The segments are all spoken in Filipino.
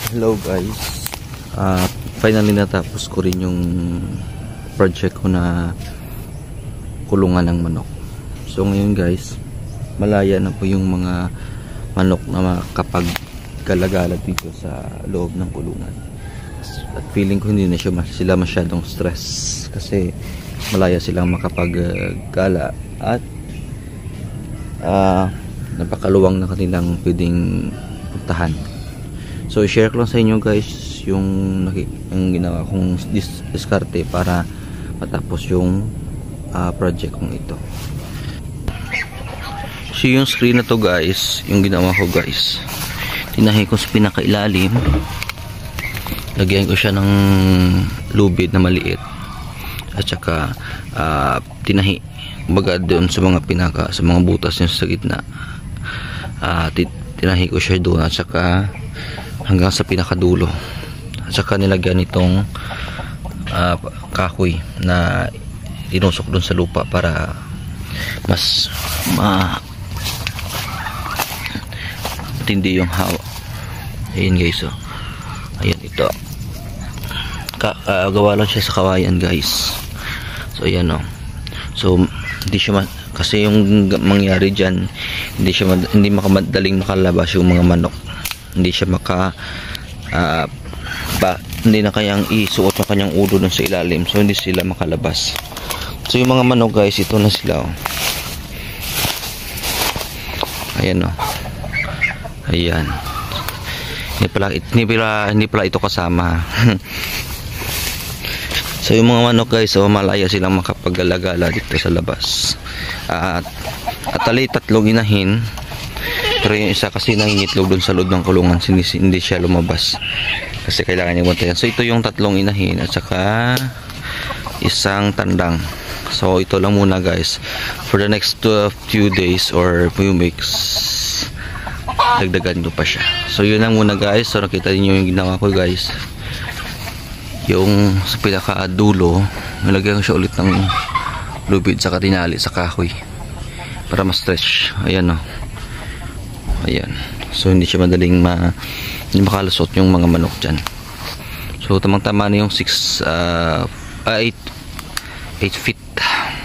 Hello guys, finally natapos ko rin yung project ko na kulungan ng manok. So ngayon guys, malaya na po yung mga manok na makapag-galagala dito sa loob ng kulungan. At feeling ko hindi na sila masyadong stress kasi malaya silang makapag-gala at napakaluwang na kanilang pwedeng puntahan. So share ko lang sa inyo guys yung ginawa kong diskarte para matapos yung project kong ito. So yung screen na to guys, yung ginawa ko guys, tinahi ko sa pinakailalim, lagyan ko siya ng lubid na maliit at saka tinahi baga doon sa mga sa mga butas niya sa gitna. Tinahi ko siya doon at saka hanggang sa pinakadulo at saka nilagyan itong kahoy na tinusok doon sa lupa para mas matindi yung hawa. Ayan guys, oh. Ayan ito, gawa lang siya sa kawayan guys. So ayan, oh. So hindi siya kasi yung mangyari dyan, hindi madaling makalabas yung mga manok. Hindi siya hindi na kayang isuot yung kanyang ulo dun sa ilalim, so hindi sila makalabas. So yung mga manok guys, ito na sila, oh. Ayan, oh. Ayan, hindi pala ito kasama. So yung mga manok guys, oh, malaya silang makapaggalagala dito sa labas. At tatlong inahin, pero yung isa kasi nangingitlog doon sa loob ng kulungan, hindi siya lumabas kasi kailangan niya bantayan. So ito yung tatlong inahin at saka isang tandang. So ito lang muna guys for the next few days or few weeks, dagdagan ko pa siya. So yun lang muna guys. So nakita niyo yung ginawa ko guys, yung sa pinakadulo nilagyan ko siya ulit ng lubid sa tinali sa kahoy para ma-stretch. Ayan, oh. Ayan. So hindi siya madaling hindi makalusot yung mga manok dyan. So tamang-tama na yung 8 feet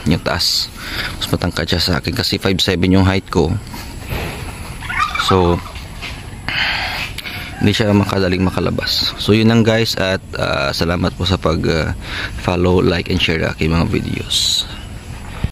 yung taas. Mas matangkad siya sa akin kasi 5'7" yung height ko. So hindi siya makadaling makalabas. So yun lang guys, at salamat po sa pag follow, like and share aking mga videos.